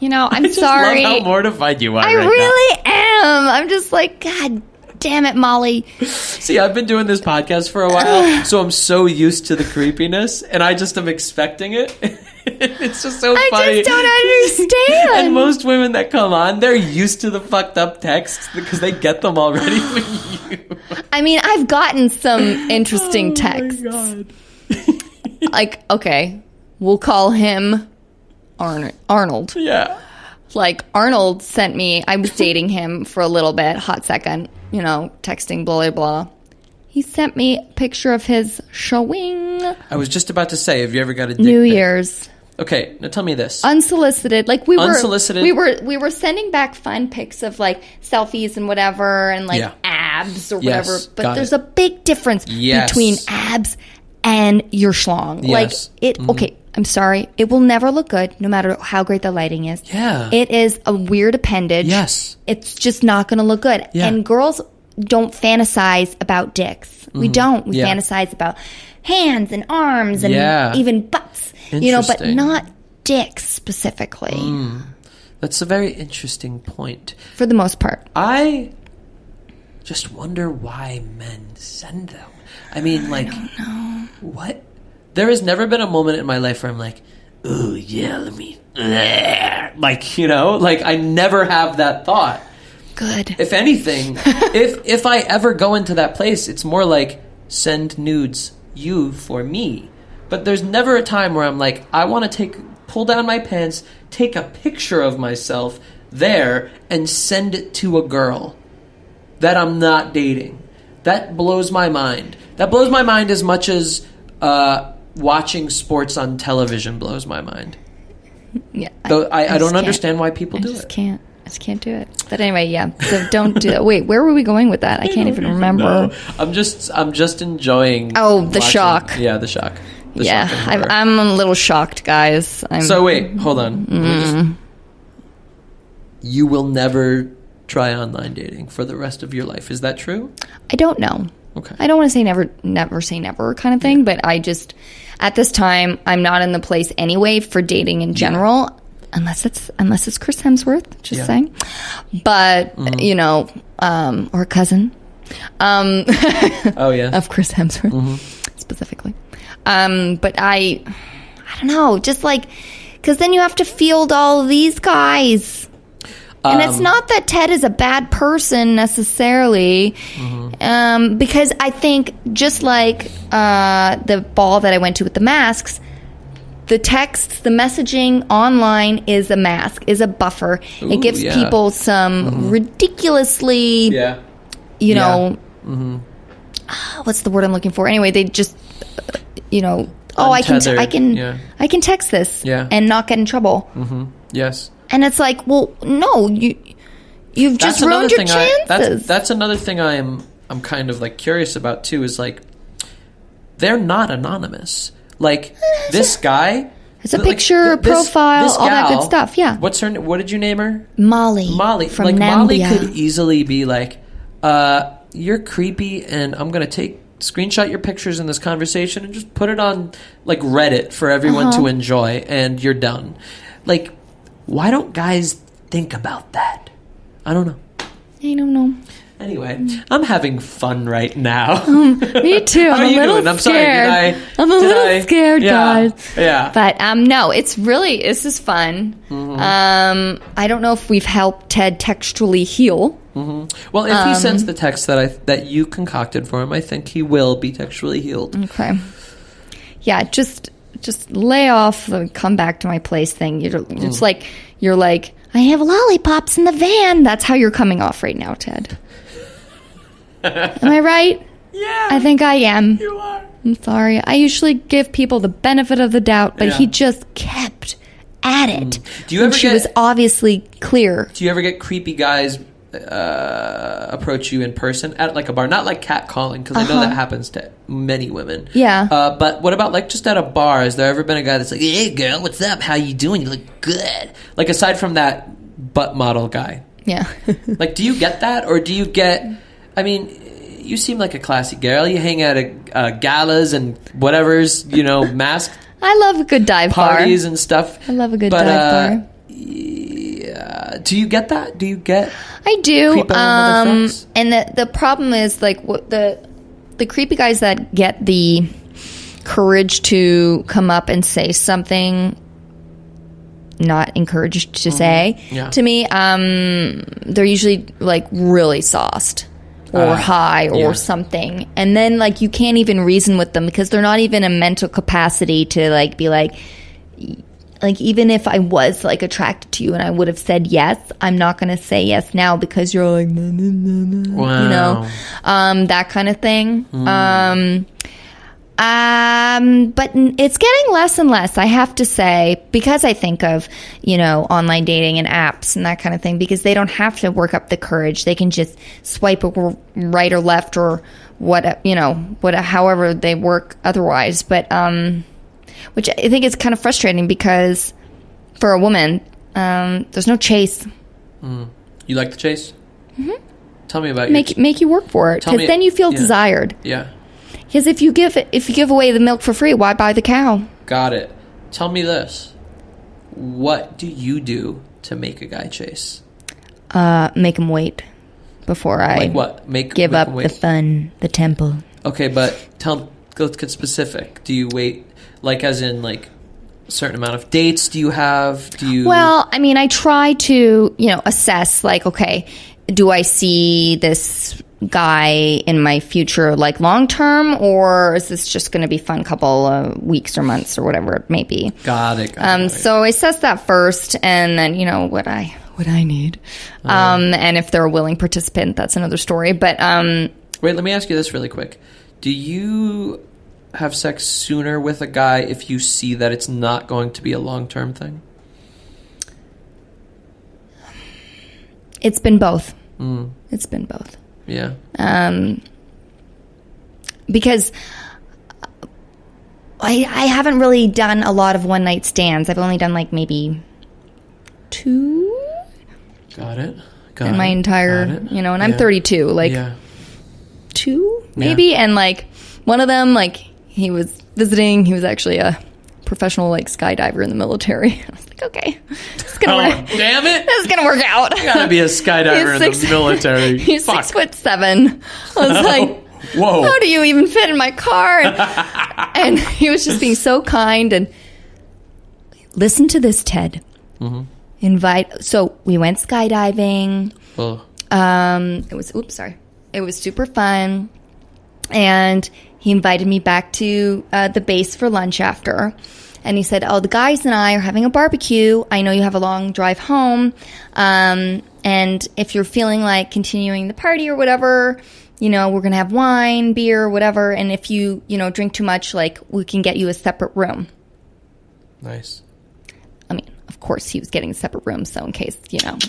I'm sorry. I love how mortified you are I really am. I'm just like, God damn it, Molly. See, I've been doing this podcast for a while, so I'm so used to the creepiness, and I just am expecting it. It's just so funny. I just don't understand. And most women that come on, they're used to the fucked up texts because they get them already with you. I mean, I've gotten some interesting texts. Oh my God. Like, okay, we'll call him Arnold. Yeah. Like, Arnold sent me, I was dating him for a little bit, hot second, texting, blah, blah, blah. He sent me a picture of his showing. I was just about to say, have you ever got a dick New pic? Year's. Okay, now tell me this. Unsolicited. Like, we Unsolicited. we were sending back fun pics of, like, selfies and whatever, and, like, abs or whatever. But there's a big difference between abs and your schlong. Yes. Like, okay, I'm sorry. It will never look good, no matter how great the lighting is. Yeah. It is a weird appendage. Yes. It's just not going to look good. Yeah. And girls don't fantasize about dicks. We don't. We fantasize about hands and arms and even butts. But not dicks specifically. That's a very interesting point. For the most part. I just wonder why men send them. I mean, like, I don't know. What? There has never been a moment in my life where I'm like, ooh, yeah, let me, like, like I never have that thought. Good. If anything, if I ever go into that place, it's more like send nudes you for me. But there's never a time where I'm like, I want to pull down my pants, take a picture of myself there, and send it to a girl that I'm not dating. That blows my mind. That blows my mind as much as watching sports on television blows my mind. Yeah. Though I don't understand why people do it. I just can't do it. But anyway, yeah. So don't do that. Wait, where were we going with that? I can't even remember. No. I'm just enjoying. Oh, the shock. Yeah, the shock. I'm a little shocked, guys. So wait, hold on. You will never try online dating for the rest of your life. Is that true? I don't know. Okay. I don't want to say never say never kind of thing, but I just, at this time, I'm not in the place anyway for dating in general, unless it's Chris Hemsworth, just saying. But, or a cousin. Oh, yeah. Of Chris Hemsworth, specifically. But I don't know, just like, because then you have to field all these guys. And it's not that Ted is a bad person necessarily, because I think just like the ball that I went to with the masks, the texts, the messaging online is a mask, is a buffer. Ooh, it gives people some ridiculously, what's the word I'm looking for? Anyway, they just, I can text this and not get in trouble. Yes. And it's like, well, no, you've just ruined your chances. That's another thing I'm kind of like curious about too. Is like, they're not anonymous. Like this guy, it's a picture, profile, all that good stuff. Yeah. What's her? What did you name her? Molly. From like Nambia. Molly could easily be like, you're creepy, and I'm gonna screenshot your pictures in this conversation and just put it on like Reddit for everyone to enjoy, and you're done. Like, why don't guys think about that? I don't know. I don't know. Anyway, I'm having fun right now. Me too. I'm a little scared. I'm a little scared, guys. Yeah. But no, this is fun. I don't know if we've helped Ted textually heal. Well, if he sends the text that you concocted for him, I think he will be textually healed. Okay. Yeah, just lay off the come back to my place thing. It's like you're like, I have lollipops in the van. That's how you're coming off right now, Ted. Am I right? Yeah. I think I am. You are. I'm sorry. I usually give people the benefit of the doubt, but he just kept at it. Do you ever she was obviously clear. Do you ever get creepy guys approach you in person at like a bar? Not like catcalling, because I know that happens to many women. Yeah. But what about like just at a bar? Has there ever been a guy that's like, hey girl, what's up? How you doing? You look good. Like aside from that butt model guy. Yeah. Like, do you get that? Or do you get... I mean, you seem like a classy girl. You hang out at galas and whatever's, masked I love a good dive parties bar. And stuff. I love a good dive bar. Yeah. Do you get that? Do you get... I do. And the problem is, like, what the creepy guys that get the courage to come up and say something not encouraged to say to me, they're usually like really sauced or high or something, and then like you can't even reason with them because they're not even a mental capacity to like be like even if I was like attracted to you and I would have said yes, I'm not going to say yes now because you're like wow. That kind of thing. But it's getting less and less, I have to say, because I think of, online dating and apps and that kind of thing, because they don't have to work up the courage. They can just swipe right or left or however they work otherwise. But, which I think is kind of frustrating because for a woman, there's no chase. You like the chase? Mm-hmm. Tell me about make you work for it, because then you feel desired. Yeah. Because if you give away the milk for free, why buy the cow? Got it. Tell me this: what do you do to make a guy chase? Make him wait before I give up the fun, the temple. Okay, but let's get specific. Do you wait, like as in like a certain amount of dates? Do you have? Well, I mean, I try to assess like, okay, do I see this guy in my future like long term, or is this just going to be fun couple of weeks or months or whatever it may be? Got it. So I assess that first, and then what I need, and if they're a willing participant, that's another story. But wait, let me ask you this really quick: do you have sex sooner with a guy if you see that it's not going to be a long term thing? It's been both. It's been both. Yeah. Because I haven't really done a lot of one night stands. I've only done like maybe 2. Got it. In my entire, and I'm 32. Like 2 maybe, and like one of them, like he was visiting. He was actually a professional like skydiver in the military. I was like, okay, this is gonna work. Damn it, this is gonna work out. You gotta be a skydiver in the military. He's 6'7". I was like, whoa, how do you even fit in my car? And he was just being so kind. And listen to this, Ted. Mm-hmm. So we went skydiving. It was super fun, and he invited me back to the base for lunch after. And he said, the guys and I are having a barbecue. I know you have a long drive home. And if you're feeling like continuing the party or whatever, we're going to have wine, beer, whatever. And if you, drink too much, like, we can get you a separate room. Nice. I mean, of course, he was getting a separate room. So in case,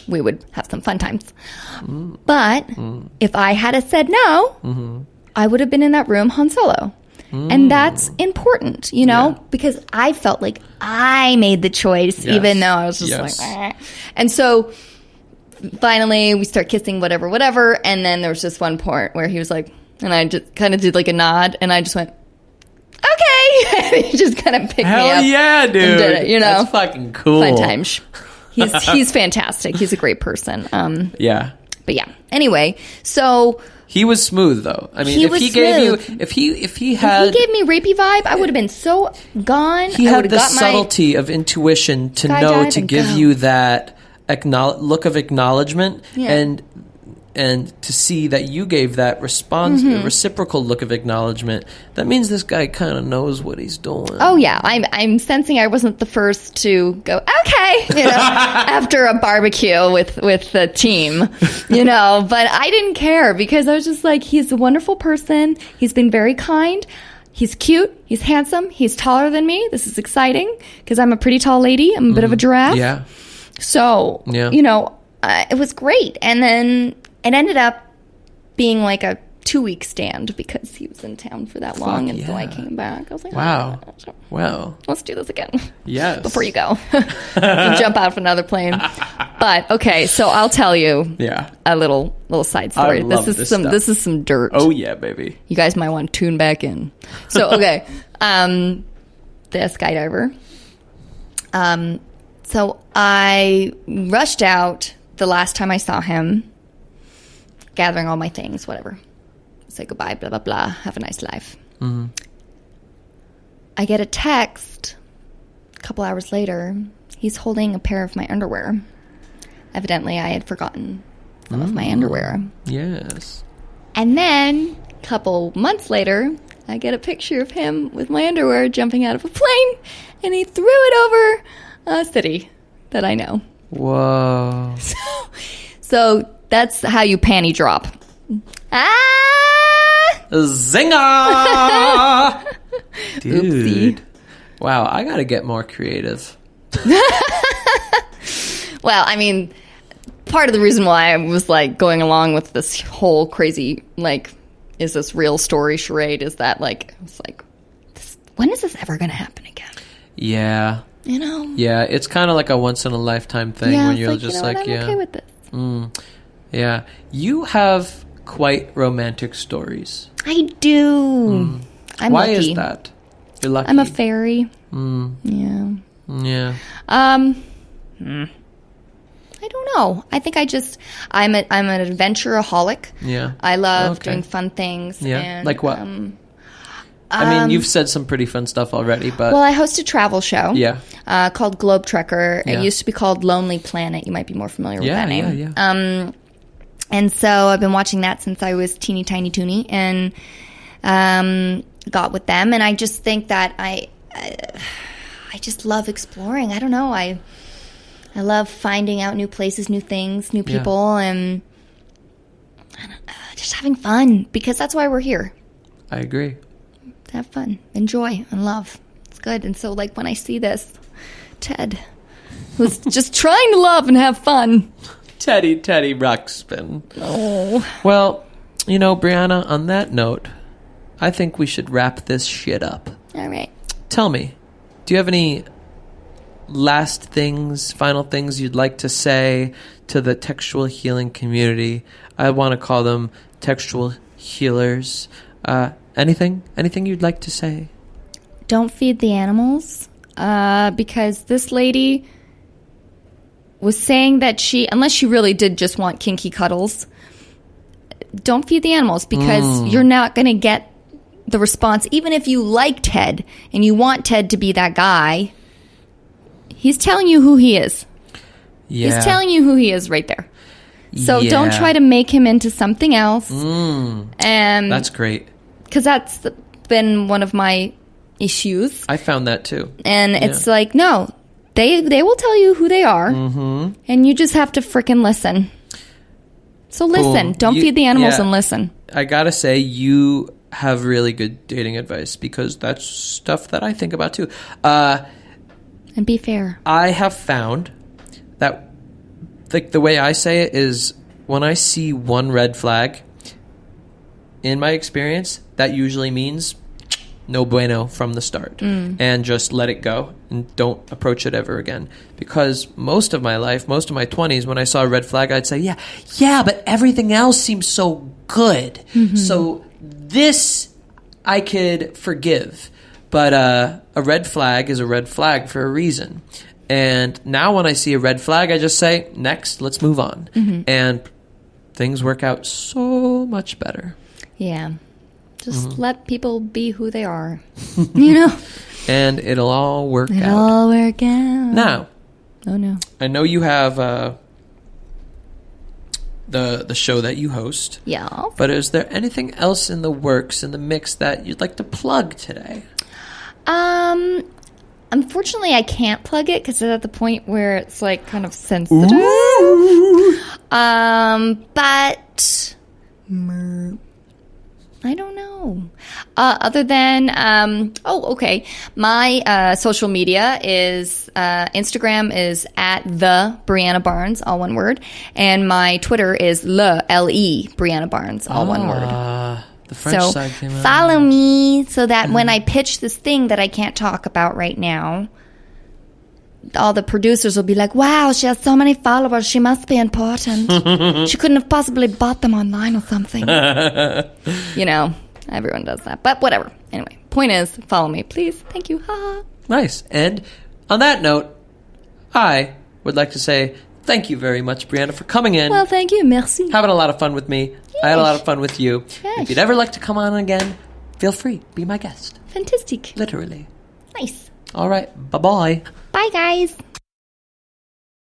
we would have some fun times. But if I had said no, I would have been in that room Han Solo. And that's important, because I felt like I made the choice, even though I was just like, And so finally we start kissing, whatever. And then there was just one part where he was like, and I just kind of did like a nod, and I just went, okay. And he just kind of picked me up. Hell yeah, dude. And did it, That's fucking cool. Fun times. He's fantastic. He's a great person. Yeah. But yeah. Anyway, so he was smooth though. I mean, if he gave me rapey vibe, I would have been so gone. He had the subtlety of intuition to know to give you that look of acknowledgement, and to see that you gave that response, reciprocal look of acknowledgement. That means this guy kind of knows what he's doing. Oh yeah, I'm sensing I wasn't the first to go okay, after a barbecue with the team, But I didn't care because I was just like, he's a wonderful person. He's been very kind. He's cute. He's handsome. He's taller than me. This is exciting because I'm a pretty tall lady. I'm a bit of a giraffe. Yeah. So it was great, and then it ended up being like a 2-week stand because he was in town for that long, and so I came back. I was like, wow, well, let's do this again. Yes. Before you go, you jump out of another plane. But okay, so I'll tell you a little side story. I love this is some dirt. Oh yeah, baby. You guys might want to tune back in. So okay. The skydiver. So I rushed out the last time I saw him, gathering all my things, whatever. Say goodbye, blah, blah, blah. Have a nice life. Mm-hmm. I get a text a couple hours later. He's holding a pair of my underwear. Evidently, I had forgotten some of my underwear. Yes. And then, a couple months later, I get a picture of him with my underwear jumping out of a plane, and he threw it over a city that I know. Whoa. So that's how you panty drop. Zinger! Dude. Oopsie. Wow, I gotta get more creative. Well, I mean, part of the reason why I was like going along with this whole crazy, like, is this real story charade is that, like, it's like, when is this ever going to happen again? Yeah. You know? Yeah, it's kind of like a once in a lifetime thing when you're like, just you know like, what? I'm okay with this. Yeah. You have quite romantic stories. I do. I'm Why lucky. is that? You're lucky. I'm a fairy. Yeah. Yeah. I don't know. I think I'm an adventureaholic. Yeah. I love doing fun things. Yeah. And, like what? I mean, you've said some pretty fun stuff already, but... Well, I host a travel show. Yeah. Called Globe Trekker. Yeah. It used to be called Lonely Planet. You might be more familiar with that name. Yeah. And so I've been watching that since I was teeny tiny toony, and got with them. And I just think that I just love exploring. I don't know. I love finding out new places, new things, new people, and just having fun, because that's why we're here. I agree. To have fun, enjoy, and love. It's good. And so, like, when I see this, Ted, who's just trying to love and have fun. Teddy Ruxpin. Oh. Well, you know, Brianna, on that note, I think we should wrap this shit up. All right. Tell me, do you have any last things, final things you'd like to say to the textual healing community? I want to call them textual healers. Anything you'd like to say? Don't feed the animals, because this lady was saying that unless she really did just want kinky cuddles, don't feed the animals, because you're not going to get the response. Even if you like Ted and you want Ted to be that guy, he's telling you who he is. Yeah. He's telling you who he is right there. So don't try to make him into something else. And that's great. Because that's been one of my issues. I found that too. And it's like, no, they will tell you who they are. And you just have to frickin' listen. So listen. Cool. Don't feed the animals and listen. I gotta say, you have really good dating advice, because that's stuff that I think about too. And be fair. I have found that, like, the way I say it is, when I see one red flag, in my experience, that usually means no bueno from the start. And just let it go and don't approach it ever again. Because most of my life, most of my 20s, when I saw a red flag, I'd say, yeah, but everything else seems so good. So this I could forgive. But a red flag is a red flag for a reason. And now when I see a red flag, I just say, next, let's move on. And things work out so much better. Yeah. Just let people be who they are. You know? And it'll all work out. It'll all work out. Now. Oh, no. I know you have the show that you host. Yeah. But is there anything else in the works, in the mix, that you'd like to plug today? Unfortunately, I can't plug it because it's at the point where it's like kind of sensitive. Ooh. But I don't know. Other than, okay. My social media is, Instagram is at the Brianna Barnes, all one word. And my Twitter is L-E, Brianna Barnes, all one word. The French side came out. Follow me so that when I pitch this thing that I can't talk about right now, all the producers will be like, wow, she has so many followers. She must be important. She couldn't have possibly bought them online or something. You know, everyone does that. But whatever. Anyway, point is, follow me, please. Thank you. Ha. Nice. And on that note, I would like to say thank you very much, Brianna, for coming in. Well, thank you. Merci. Having a lot of fun with me. Yes. I had a lot of fun with you. Yes. If you'd ever like to come on again, feel free. Be my guest. Fantastic. Literally. Nice. All right. Bye-bye. Bye, guys.